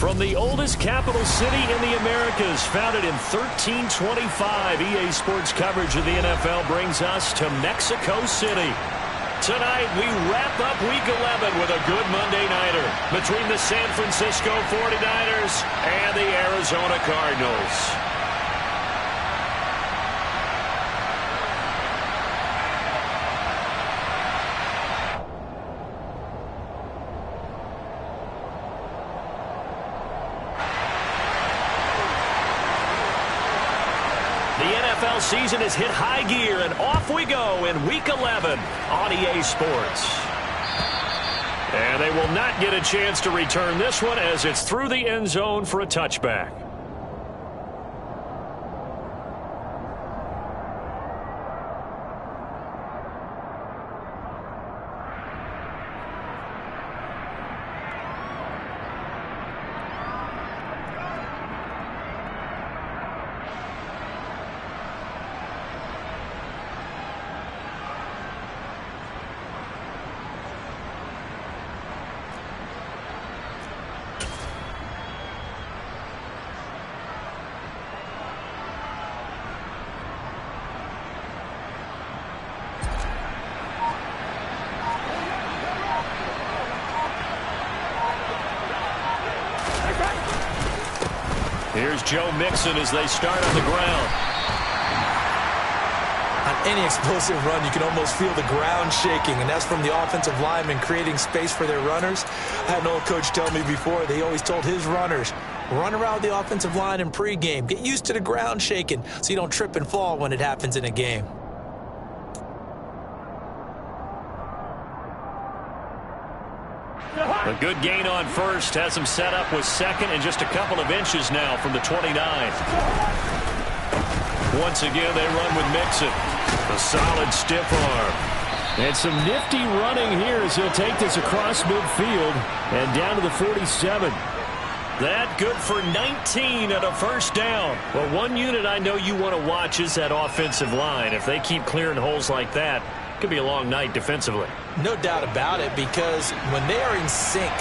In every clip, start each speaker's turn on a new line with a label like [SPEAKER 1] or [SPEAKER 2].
[SPEAKER 1] From the oldest capital city in the Americas, founded in 1325, EA Sports coverage of the NFL brings us to Mexico City. Tonight, we wrap up Week 11 with a good Monday nighter between the San Francisco 49ers and the Arizona Cardinals. Season has hit high gear, and off we go in Week 11 on EA Sports. And they will not get a chance to return this one as it's through the end zone for a touchback. Here's Joe Mixon as they start on the ground.
[SPEAKER 2] On any explosive run, you can almost feel the ground shaking, and that's from the offensive linemen creating space for their runners. I had an old coach tell me before, they always told his runners, run around the offensive line in pregame. Get used to the ground shaking so you don't trip and fall when it happens in a game.
[SPEAKER 1] A good gain on first has him set up with second and just a couple of inches now from the 29. Once again, they run with Mixon. A solid stiff arm. And some nifty running here as he'll take this across midfield and down to the 47. That good for 19 at a first down. Well, one unit I know you want to watch is that offensive line. If they keep clearing holes like that, it could be a long night defensively.
[SPEAKER 2] No doubt about it, because when they are in sync,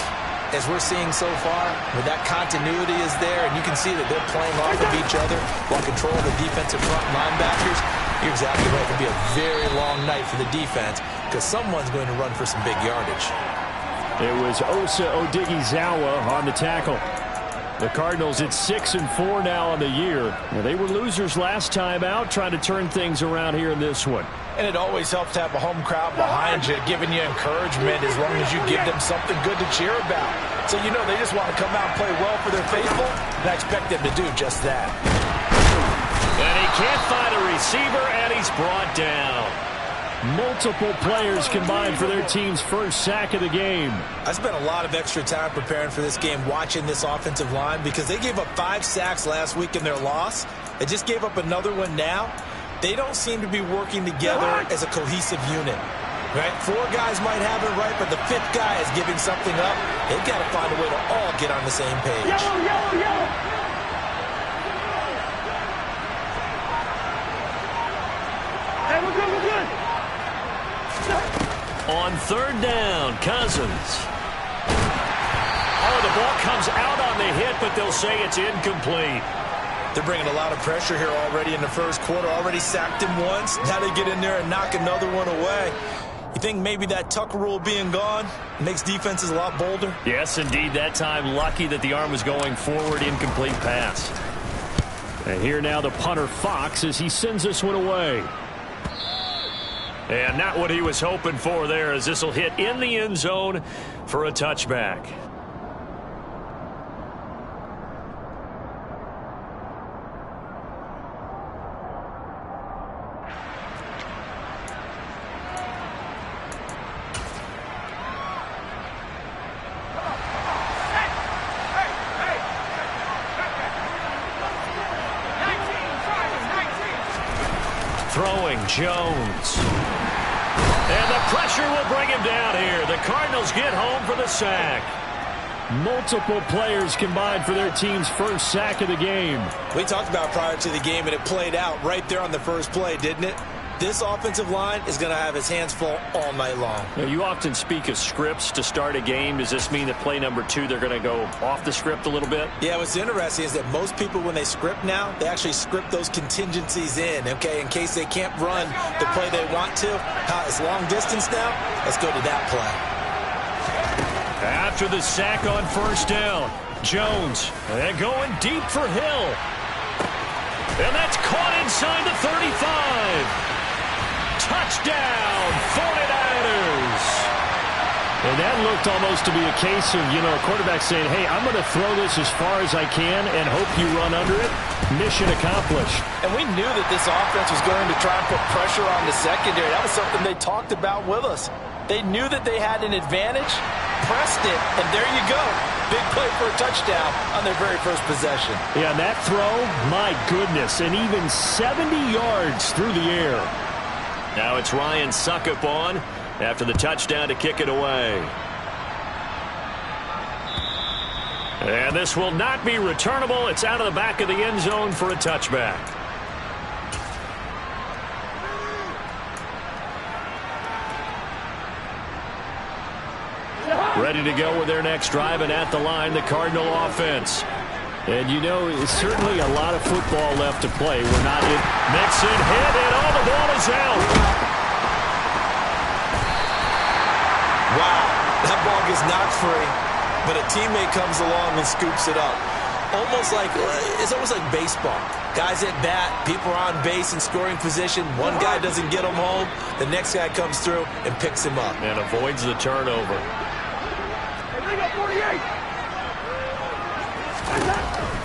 [SPEAKER 2] as we're seeing so far, where that continuity is there, and you can see that they're playing off of each other while controlling the defensive front linebackers, you're exactly right. It could be a very long night for the defense because someone's going to run for some big yardage.
[SPEAKER 1] It was Osa Odighizuwa on the tackle. The Cardinals at 6-4 now on the year. Now, they were losers last time out, trying to turn things around here in this one.
[SPEAKER 2] And it always helps to have a home crowd behind you, giving you encouragement as long as you give them something good to cheer about. So, you know, they just want to come out and play well for their faithful, and I expect them to do just that.
[SPEAKER 1] And he can't find a receiver, and he's brought down. Multiple players combined for their team's first sack of the game.
[SPEAKER 2] I spent a lot of extra time preparing for this game, watching this offensive line, because they gave up 5 sacks last week in their loss. They just gave up another one now. They don't seem to be working together as a cohesive unit. Right? 4 guys might have it right, but the 5th guy is giving something up. They've got to find a way to all get on the same page.
[SPEAKER 3] Yellow, yellow, yellow. Hey, we're good, we're good.
[SPEAKER 1] On third down, Cousins. Oh, the ball comes out on the hit, but they'll say it's incomplete.
[SPEAKER 2] They're bringing a lot of pressure here already in the first quarter. Already sacked him once. Now they get in there and knock another one away. You think maybe that Tucker rule being gone makes defenses a lot bolder?
[SPEAKER 1] Yes, indeed. That time, lucky that the arm was going forward, incomplete pass. And here now the punter, Fox, as he sends this one away. And not what he was hoping for there, as this will hit in the end zone for a touchback. Throwing Jones. And the pressure will bring him down here. The Cardinals get home for the sack. Multiple players combined for their team's first sack of the game.
[SPEAKER 2] We talked about prior to the game, and it played out right there on the first play, didn't it? This offensive line is going to have his hands full all night long.
[SPEAKER 1] Now, you often speak of scripts to start a game. Does this mean that play number 2, they're going to go off the script a little bit?
[SPEAKER 2] Yeah, what's interesting is that most people, when they script now, they actually script those contingencies in, okay, in case they can't run the play they want to. It's long distance now. Let's go to that play.
[SPEAKER 1] After the sack on first down, Jones, and going deep for Hill. And that's caught inside the 35. Touchdown, 49ers. And that looked almost to be a case of, a quarterback saying, hey, I'm going to throw this as far as I can and hope you run under it. Mission accomplished.
[SPEAKER 4] And we knew that this offense was going to try and put pressure on the secondary. That was something they talked about with us. They knew that they had an advantage, pressed it, and there you go. Big play for a touchdown on their very first possession.
[SPEAKER 1] Yeah, and that throw, my goodness, and even 70 yards through the air. Now it's Ryan Suckup on after the touchdown to kick it away. And this will not be returnable. It's out of the back of the end zone for a touchback. Ready to go with their next drive, and at the line, the Cardinal offense. And it's certainly a lot of football left to play. We're not in. Mixon hit, and all the ball is out.
[SPEAKER 2] Wow, that ball gets knocked free, but a teammate comes along and scoops it up. It's almost like baseball. Guys at bat, people are on base in scoring position. One guy doesn't get him home. The next guy comes through and picks him up.
[SPEAKER 1] And avoids the turnover.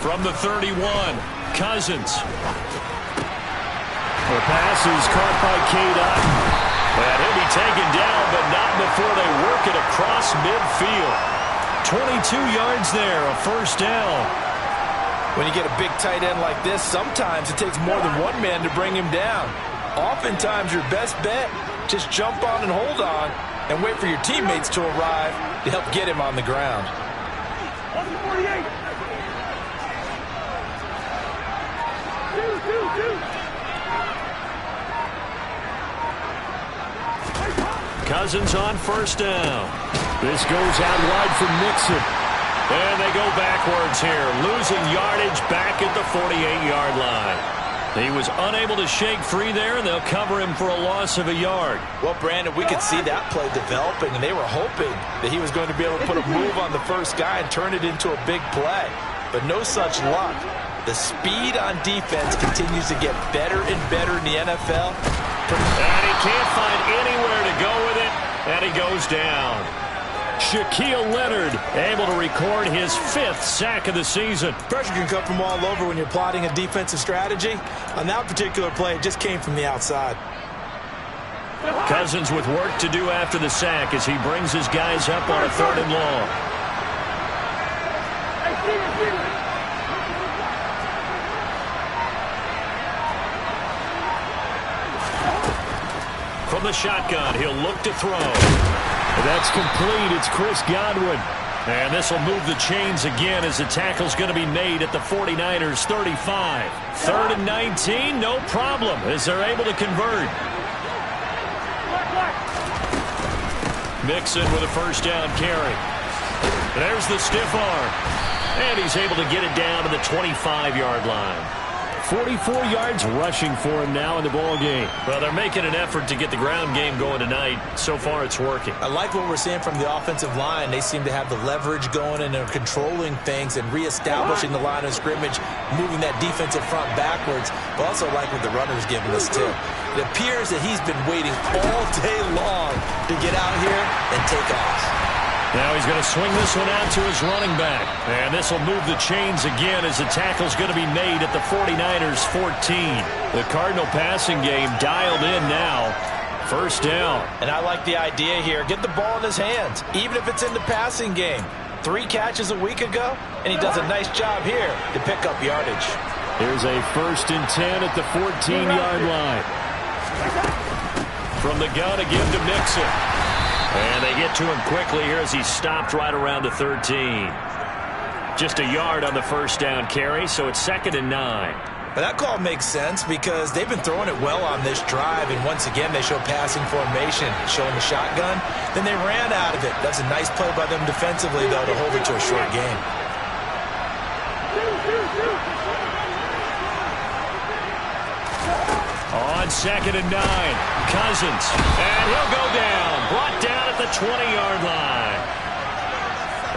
[SPEAKER 1] From the 31, Cousins. The pass is caught by Cade Otton. And he'll be taken down, but not before they work it across midfield. 22 yards there, a first down.
[SPEAKER 4] When you get a big tight end like this, sometimes it takes more than one man to bring him down. Oftentimes, your best bet, just jump on and hold on and wait for your teammates to arrive to help get him on the ground.
[SPEAKER 3] 48.
[SPEAKER 1] Cousins on first down. This goes out wide for Mixon. And they go backwards here, losing yardage back at the 48-yard line. He was unable to shake free there, and they'll cover him for a loss of a yard.
[SPEAKER 4] Well, Brandon, we could see that play developing, and they were hoping that he was going to be able to put a move on the first guy and turn it into a big play. But no such luck. The speed on defense continues to get better and better in the NFL.
[SPEAKER 1] And he can't find anywhere to go with it, and he goes down. Shaquille Leonard able to record his 5th sack of the season.
[SPEAKER 2] Pressure can come from all over when you're plotting a defensive strategy. On that particular play, it just came from the outside.
[SPEAKER 1] Cousins with work to do after the sack as he brings his guys up on a 3rd and long. From the shotgun, he'll look to throw. That's complete. It's Chris Godwin. And this will move the chains again as the tackle's going to be made at the 49ers 35. 3rd and 19, no problem as they're able to convert. Mixon with a first down carry. There's the stiff arm. And he's able to get it down to the 25-yard line. 44 yards rushing for him now in the ball game. Well, they're making an effort to get the ground game going tonight. So far, it's working.
[SPEAKER 2] I like what we're seeing from the offensive line. They seem to have the leverage going and they're controlling things and reestablishing the line of scrimmage, moving that defensive front backwards. But also like what the runner's giving us, too. It appears that he's been waiting all day long to get out here and take off.
[SPEAKER 1] Now he's going to swing this one out to his running back. And this will move the chains again as the tackle's going to be made at the 49ers 14. The Cardinal passing game dialed in now. First down.
[SPEAKER 4] And I like the idea here. Get the ball in his hands, even if it's in the passing game. 3 catches a week ago, and he does a nice job here to pick up yardage.
[SPEAKER 1] Here's a 1st and 10 at the 14-yard line. From the gun again to Mixon. And they get to him quickly here as he stopped right around the 13. Just a yard on the first down carry, so it's 2nd and 9.
[SPEAKER 2] But that call makes sense because they've been throwing it well on this drive, and once again they show passing formation, showing the shotgun. Then they ran out of it. That's a nice play by them defensively, though, to hold it to a short game.
[SPEAKER 1] On 2nd and 9, Cousins, and he'll go down, brought down at the 20-yard line.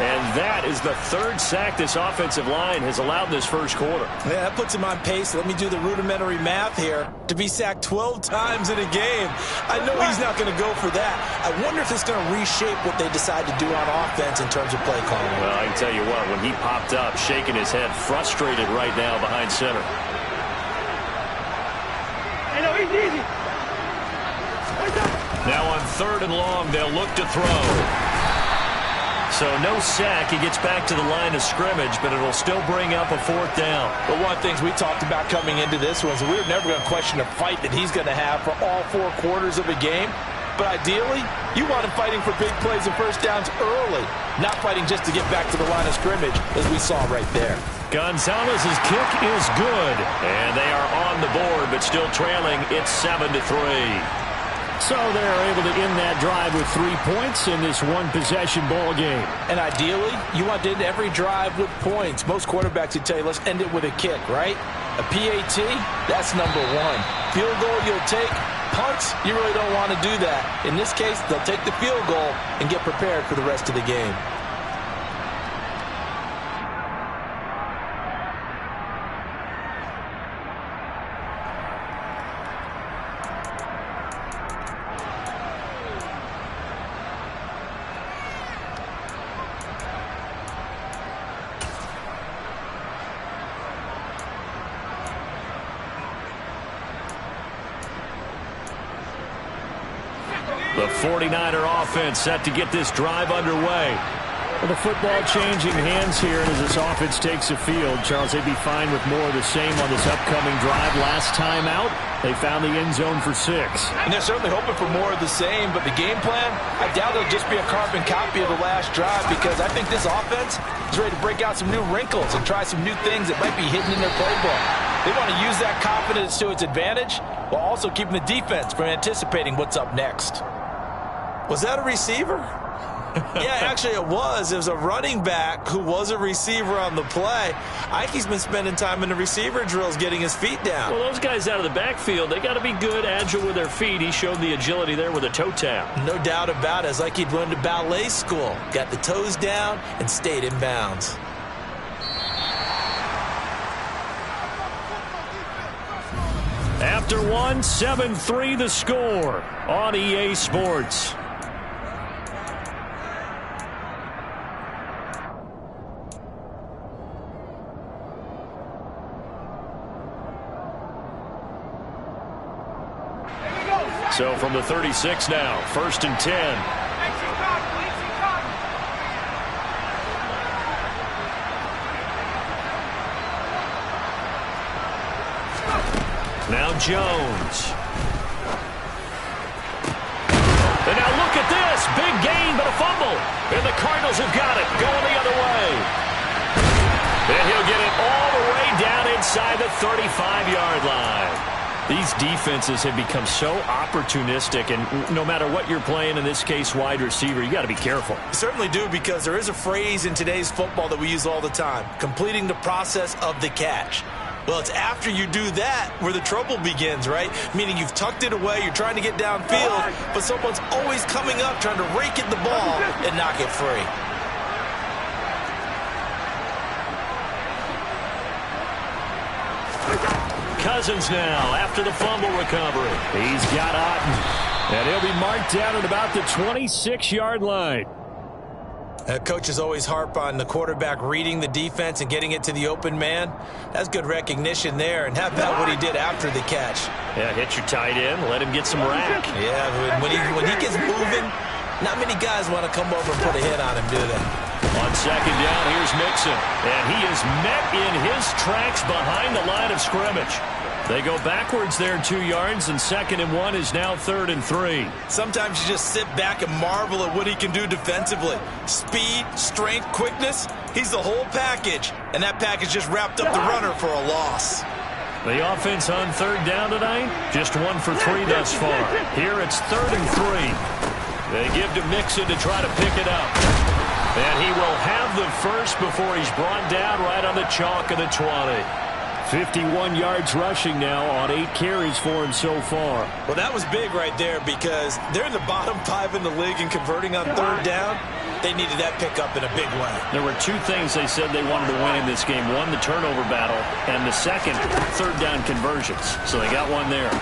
[SPEAKER 1] And that is the 3rd sack this offensive line has allowed in this first quarter.
[SPEAKER 2] Yeah, that puts him on pace. Let me do the rudimentary math here. To be sacked 12 times in a game, I know he's not going to go for that. I wonder if it's going to reshape what they decide to do on offense in terms of play calling.
[SPEAKER 1] Well, I can tell you what, when he popped up, shaking his head, frustrated right now behind center.
[SPEAKER 3] Hey, no, easy.
[SPEAKER 1] Now on 3rd and long, they'll look to throw. So no sack. He gets back to the line of scrimmage, but it'll still bring up a 4th down.
[SPEAKER 4] But one of the things we talked about coming into this was we were never going to question the fight that he's going to have for all 4 quarters of a game. But ideally, you want him fighting for big plays and first downs early, not fighting just to get back to the line of scrimmage, as we saw right there.
[SPEAKER 1] Gonzalez's kick is good, and they are on the board, but still trailing. It's 7-3. So they're able to end that drive with 3 points in this one-possession ball game.
[SPEAKER 4] And ideally, you want to end every drive with points. Most quarterbacks would tell you, let's end it with a kick, right? A PAT, that's number 1. Field goal you'll take. Punts, you really don't want to do that. In this case, they'll take the field goal and get prepared for the rest of the game.
[SPEAKER 1] The 49er offense set to get this drive underway. Well, the football changing hands here as this offense takes the field. Charles, they'd be fine with more of the same on this upcoming drive. Last time out, they found the end zone for 6.
[SPEAKER 4] And they're certainly hoping for more of the same, but the game plan, I doubt it'll just be a carbon copy of the last drive, because I think this offense is ready to break out some new wrinkles and try some new things that might be hidden in their playbook. They want to use that confidence to its advantage while also keeping the defense from anticipating what's up next.
[SPEAKER 2] Was that a receiver? Yeah, actually it was. It was a running back who was a receiver on the play. I think he's been spending time in the receiver drills getting his feet down.
[SPEAKER 1] Well, those guys out of the backfield, they got to be good, agile with their feet. He showed the agility there with a toe tap.
[SPEAKER 2] No doubt about it. It's like he'd run to ballet school. Got the toes down and stayed in bounds.
[SPEAKER 1] After 7-3 the score on EA Sports. So from the 36 now, 1st and 10. Now Jones. And now look at this. Big gain, but a fumble. And the Cardinals have got it. Going the other way. And he'll get it all the way down inside the 35-yard line. These defenses have become so opportunistic, and no matter what you're playing, in this case wide receiver, you got to be careful.
[SPEAKER 2] You certainly do, because there is a phrase in today's football that we use all the time: completing the process of the catch. Well, it's after you do that where the trouble begins, right? Meaning you've tucked it away, you're trying to get downfield, but someone's always coming up trying to rake at the ball and knock it free.
[SPEAKER 1] Cousins now after the fumble recovery. He's got Otten, and he'll be marked down at about the 26-yard line.
[SPEAKER 2] Coaches always harp on the quarterback reading the defense and getting it to the open man. That's good recognition there. And how about what he did after the catch?
[SPEAKER 1] Yeah, hit your tight end, let him get some rack.
[SPEAKER 2] Yeah, when he gets moving, not many guys want to come over and put a hit on him, do they?
[SPEAKER 1] On 2nd down, here's Mixon. And he is met in his tracks behind the line of scrimmage. They go backwards there 2 yards, and 2nd and 1 is now 3rd and 3.
[SPEAKER 2] Sometimes you just sit back and marvel at what he can do defensively. Speed, strength, quickness, he's the whole package. And that package just wrapped up the runner for a loss.
[SPEAKER 1] The offense on third down tonight, just 1 for 3 thus far. Here it's 3rd and 3. They give to Mixon to try to pick it up. And he will have the first before he's brought down right on the chalk of the 20. 51 yards rushing now on 8 carries for him so far.
[SPEAKER 2] Well, that was big right there because they're in the bottom 5 in the league in converting on third down. They needed that pickup in a big way.
[SPEAKER 1] There were 2 things they said they wanted to win in this game. One, the turnover battle, and the second, third down conversions. So they got one there.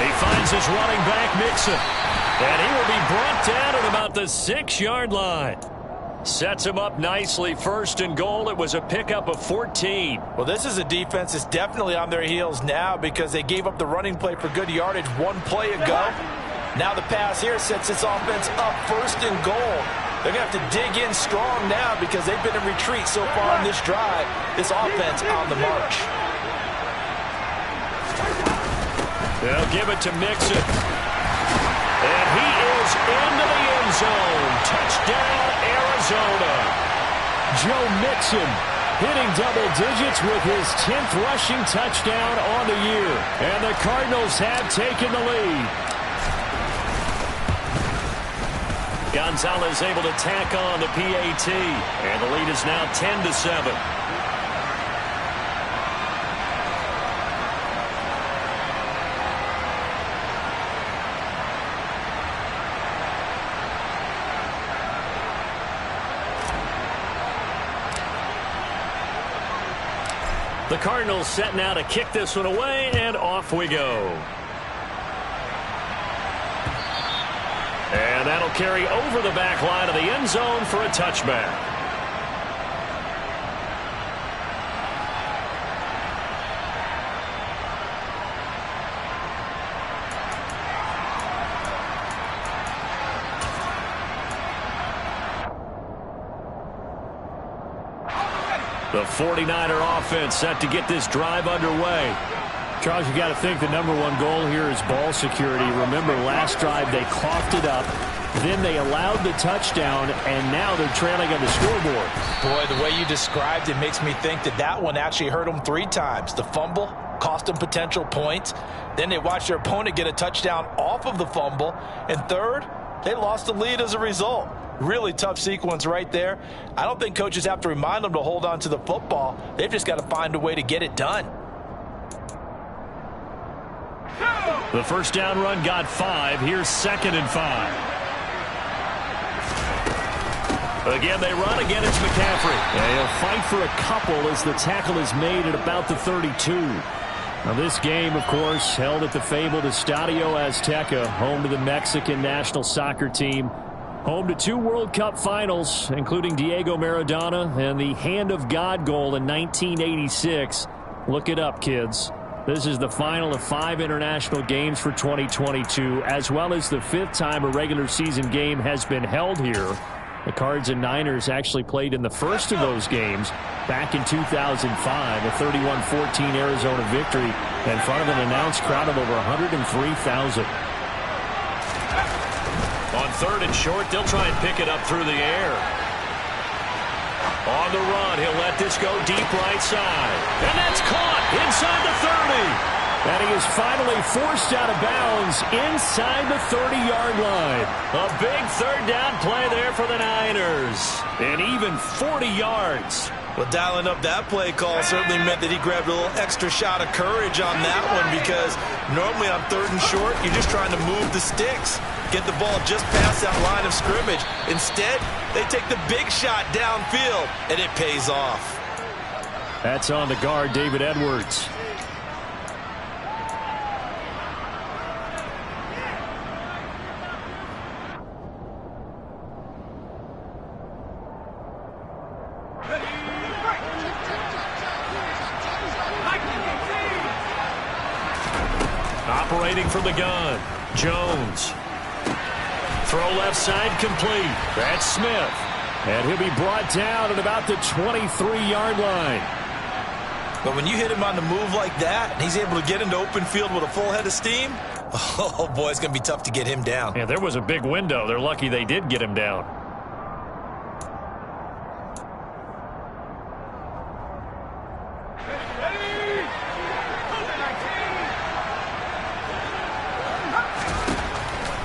[SPEAKER 1] He finds his running back, Mixon. And he will be brought down at about the 6-yard line. Sets him up nicely. 1st and goal. It was a pickup of 14.
[SPEAKER 4] Well, this is a defense that's definitely on their heels now because they gave up the running play for good yardage 1 play ago. Now the pass here sets this offense up 1st and goal. They're going to have to dig in strong now because they've been in retreat so far in this drive. This offense on the march.
[SPEAKER 1] They'll give it to Mixon. And he is into the end zone. Touchdown, Arizona. Joe Mixon hitting double digits with his 10th rushing touchdown on the year. And the Cardinals have taken the lead. Gonzalez able to tack on the PAT. And the lead is now 10-7. The Cardinals set now to kick this one away, and off we go. And that'll carry over the back line of the end zone for a touchback. The 49er offense set to get this drive underway. Charles, you got to think the #1 goal here is ball security. Remember, last drive they coughed it up, then they allowed the touchdown, and now they're trailing on the scoreboard.
[SPEAKER 4] Boy, the way you described it makes me think that that one actually hurt them 3 times. The fumble cost them potential points. Then they watched their opponent get a touchdown off of the fumble. And third, they lost the lead as a result. Really tough sequence right there. I don't think coaches have to remind them to hold on to the football. They've just got to find a way to get it done.
[SPEAKER 1] The first down run got 5. Here's 2nd and 5. Again, they run. Again, it's McCaffrey. And he'll fight for a couple as the tackle is made at about the 32. Now, this game, of course, held at the fabled Estadio Azteca, home to the Mexican national soccer team. Home to 2 World Cup finals, including Diego Maradona and the Hand of God goal in 1986. Look it up, kids. This is the final of 5 international games for 2022, as well as the 5th time a regular season game has been held here. The Cards and Niners actually played in the first of those games back in 2005, a 31-14 Arizona victory in front of an announced crowd of over 103,000. On 3rd and short, they'll try and pick it up through the air. On the run, he'll let this go deep right side. And that's caught inside the 30. And he is finally forced out of bounds inside the 30-yard line. A big 3rd down play there for the Niners. And even 40 yards.
[SPEAKER 2] Well, dialing up that play call certainly meant that he grabbed a little extra shot of courage on that one because normally on 3rd and short, you're just trying to move the sticks. Get the ball just past that line of scrimmage. Instead, they take the big shot downfield, and it pays off.
[SPEAKER 1] That's on the guard, David Edwards. Operating from the gun, Jones. Throw left side complete. That's Smith. And he'll be brought down at about the 23-yard line.
[SPEAKER 2] But when you hit him on the move like that, and he's able to get into open field with a full head of steam, oh, boy, it's going to be tough to get him down.
[SPEAKER 1] Yeah, there was a big window. They're lucky they did get him down.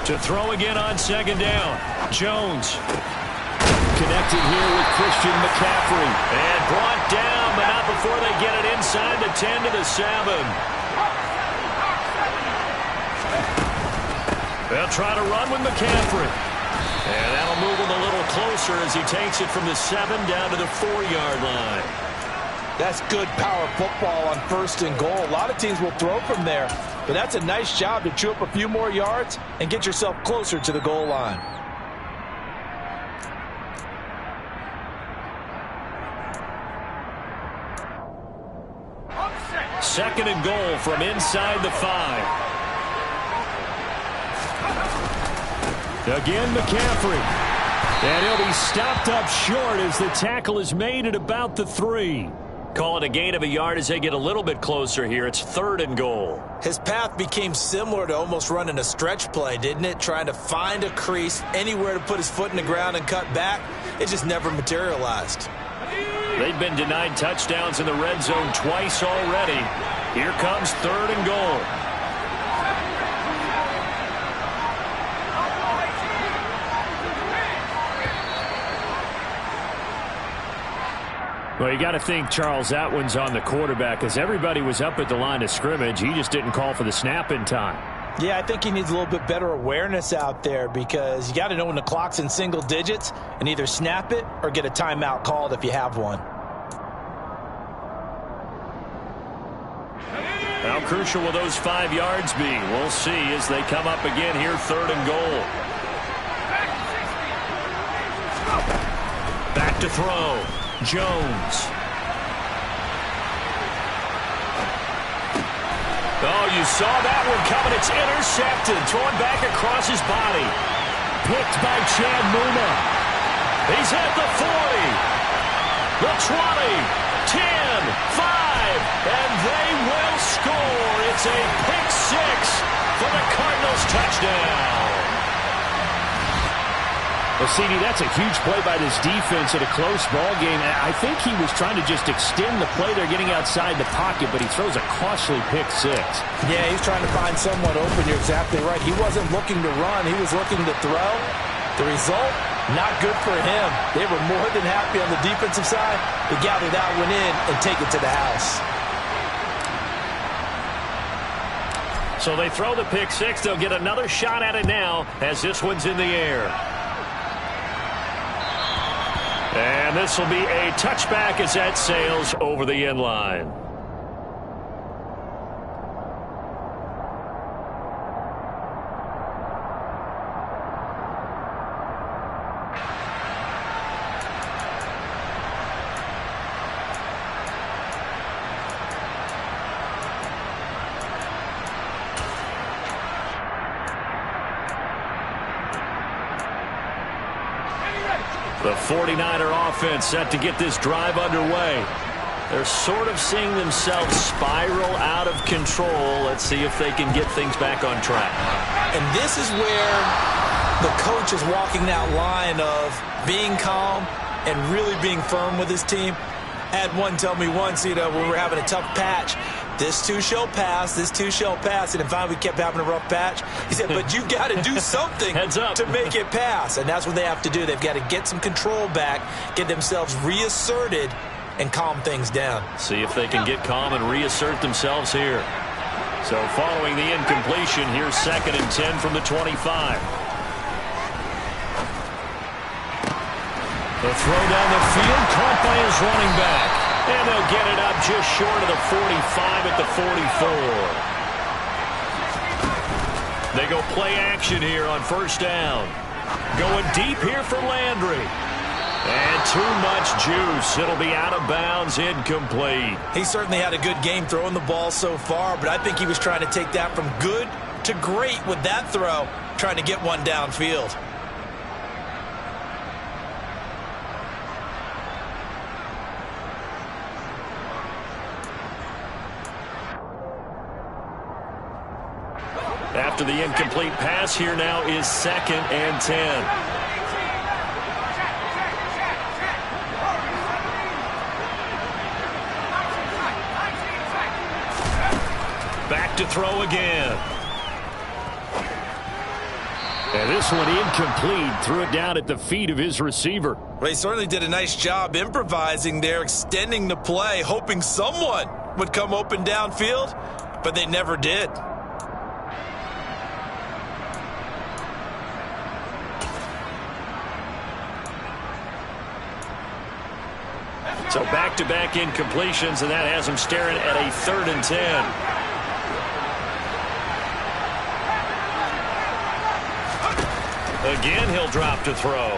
[SPEAKER 1] To throw again on second down. Jones. Connected here with Christian McCaffrey. And brought down, but not before they get it inside the 10 to the 7. They'll try to run with McCaffrey. And that'll move him a little closer as he takes it from the 7 down to the 4-yard line.
[SPEAKER 2] That's good power football on 1st and goal. A lot of teams will throw from there, but that's a nice job to chew up a few more yards and get yourself closer to the goal line.
[SPEAKER 1] Second and goal from inside the 5. Again, McCaffrey. And he'll be stopped up short as the tackle is made at about the 3. Call it a gain of a yard as they get a little bit closer here. It's 3rd and goal.
[SPEAKER 2] His path became similar to almost running a stretch play, didn't it? Trying to find a crease, anywhere to put his foot in the ground and cut back. It just never materialized.
[SPEAKER 1] They've been denied touchdowns in the red zone twice already. Here comes 3rd and goal. Well, you got to think, Charles, that one's on the quarterback because everybody was up at the line of scrimmage. He just didn't call for the snap in time.
[SPEAKER 2] Yeah, I think he needs a little bit better awareness out there because you got to know when the clock's in single digits and either snap it or get a timeout called if you have one.
[SPEAKER 1] How crucial will those 5 yards be? We'll see as they come up again here, 3rd and goal. Back to throw. Jones. Oh, you saw that one coming. It's intercepted. Thrown back across his body. Picked by Chad Muma. He's at the 40. The 20. 10. 5. And they will score. It's a pick 6 for the Cardinals touchdown. Well, CD, that's a huge play by this defense in a close ball game. I think he was trying to just extend the play. They're getting outside the pocket, but he throws a costly pick 6.
[SPEAKER 2] Yeah, he's trying to find someone open. You're exactly right. He wasn't looking to run. He was looking to throw. The result, not good for him. They were more than happy on the defensive side to gather that one in and take it to the house.
[SPEAKER 1] So they throw the pick 6. They'll get another shot at it now as this one's in the air. And this will be a touchback as that sails over the end line. The 49er offense set to get this drive underway. They're sort of seeing themselves spiral out of control. Let's see if they can get things back on track.
[SPEAKER 2] And this is where the coach is walking that line of being calm and really being firm with his team. I had one tell me once, when we were having a tough patch, this too shall pass, this too shall pass. And then finally we kept having a rough patch. He said, but you've got to do something to make it pass. And that's what they have to do. They've got to get some control back, get themselves reasserted, and calm things down.
[SPEAKER 1] See if they can get calm and reassert themselves here. So following the incompletion, here's 2nd and 10 from the 25. The throw down the field, caught by his running back. And they'll get it up just short of the 45 at the 44. They go play action here on 1st down. Going deep here for Landry. And too much juice. It'll be out of bounds, incomplete.
[SPEAKER 2] He certainly had a good game throwing the ball so far, but I think he was trying to take that from good to great with that throw, trying to get one downfield.
[SPEAKER 1] After the incomplete pass, here now is 2nd and 10. Back to throw again. And this one incomplete. Threw it down at the feet of his receiver.
[SPEAKER 2] Well, he certainly did a nice job improvising there, extending the play, hoping someone would come open downfield, but they never did.
[SPEAKER 1] So back-to-back incompletions, and that has him staring at a 3rd and 10. Again, he'll drop to throw.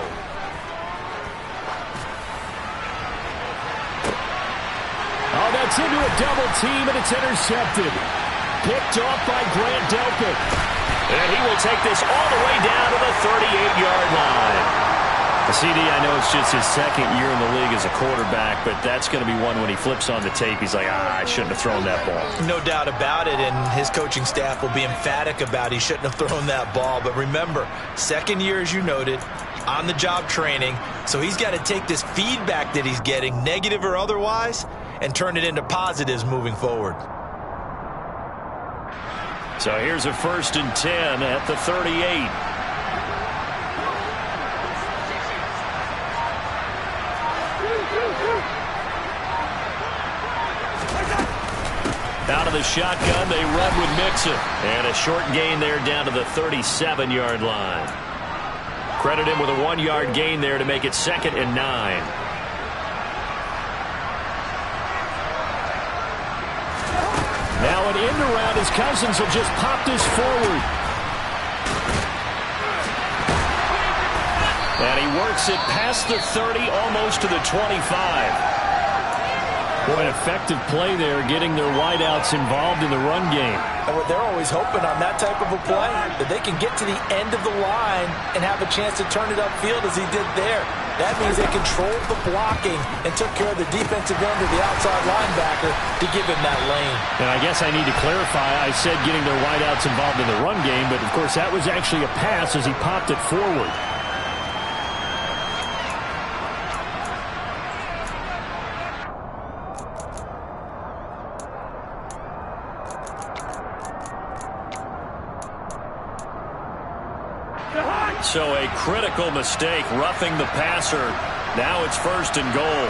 [SPEAKER 1] Oh, that's into a double team, and it's intercepted. Picked off by Grant Delpit. And he will take this all the way down to the 38-yard line. CD, I know it's just his 2nd year in the league as a quarterback, but that's going to be one when he flips on the tape. He's like, I shouldn't have thrown that ball.
[SPEAKER 2] No doubt about it, and his coaching staff will be emphatic about he shouldn't have thrown that ball. But remember, 2nd year, as you noted, on-the-job training, so he's got to take this feedback that he's getting, negative or otherwise, and turn it into positives moving forward.
[SPEAKER 1] So here's a 1st and 10 at the 38. Out of the shotgun, they run with Mixon. And a short gain there down to the 37-yard line. Credit him with a 1-yard gain there to make it 2nd and 9. Now an end around as Cousins will just pop this forward. And he works it past the 30, almost to the 25. Boy, an effective play there, getting their wideouts involved in the run game.
[SPEAKER 2] And they're always hoping on that type of a play that they can get to the end of the line and have a chance to turn it upfield as he did there. That means they controlled the blocking and took care of the defensive end or the outside linebacker to give him that lane.
[SPEAKER 1] And I guess I need to clarify, I said getting their wideouts involved in the run game, but of course that was actually a pass as he popped it forward. So a critical mistake, roughing the passer. Now it's 1st and goal.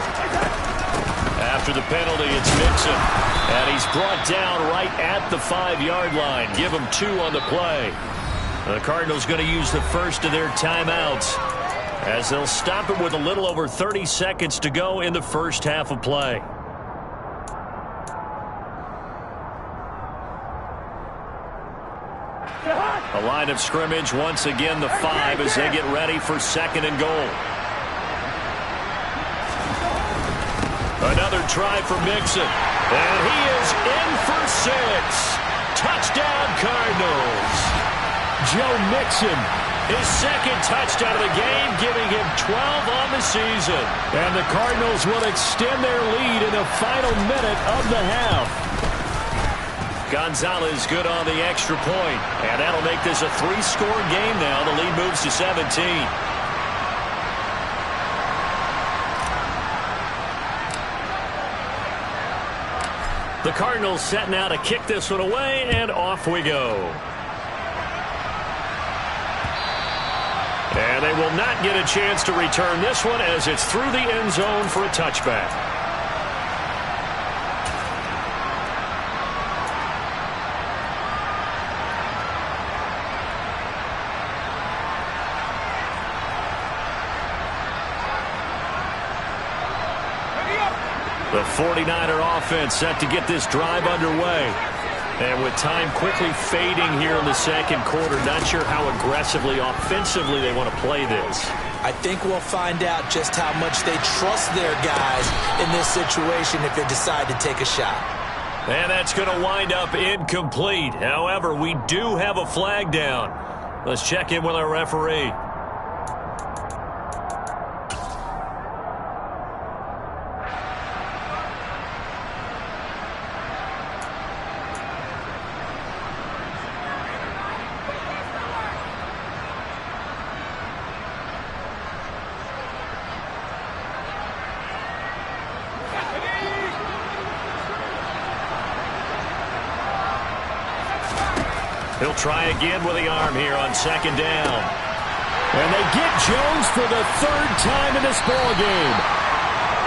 [SPEAKER 1] After the penalty, it's Mixon. And he's brought down right at the 5-yard line. Give him 2 on the play. The Cardinals going to use the first of their timeouts as they'll stop it with a little over 30 seconds to go in the first half of play. A line of scrimmage, once again the 5 as they get ready for 2nd and goal. Another try for Mixon. And he is in for 6. Touchdown Cardinals. Joe Mixon, his 2nd touchdown of the game, giving him 12 on the season. And the Cardinals will extend their lead in the final minute of the half. Gonzalez good on the extra point, and that'll make this a 3-score game now. The lead moves to 17. The Cardinals setting out to kick this one away, and off we go. And they will not get a chance to return this one as it's through the end zone for a touchback. The 49er offense set to get this drive underway. And with time quickly fading here in the 2nd quarter, not sure how aggressively, offensively they want to play this.
[SPEAKER 2] I think we'll find out just how much they trust their guys in this situation if they decide to take a shot.
[SPEAKER 1] And that's going to wind up incomplete. However, we do have a flag down. Let's check in with our referee. He'll try again with the arm here on second down. And they get Jones for the third time in this ball game.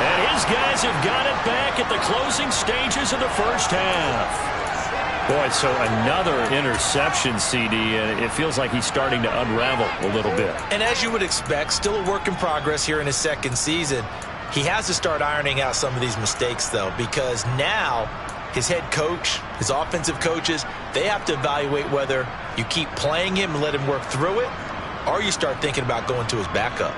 [SPEAKER 1] And his guys have got it back at the closing stages of the first half. Boy, so another interception, CD, and it feels like he's starting to unravel a little bit.
[SPEAKER 2] And as you would expect, still a work in progress here in his second season. He has to start ironing out some of these mistakes, though, because now his head coach, his offensive coaches, they have to evaluate whether you keep playing him and let him work through it, or you start thinking about going to his backup.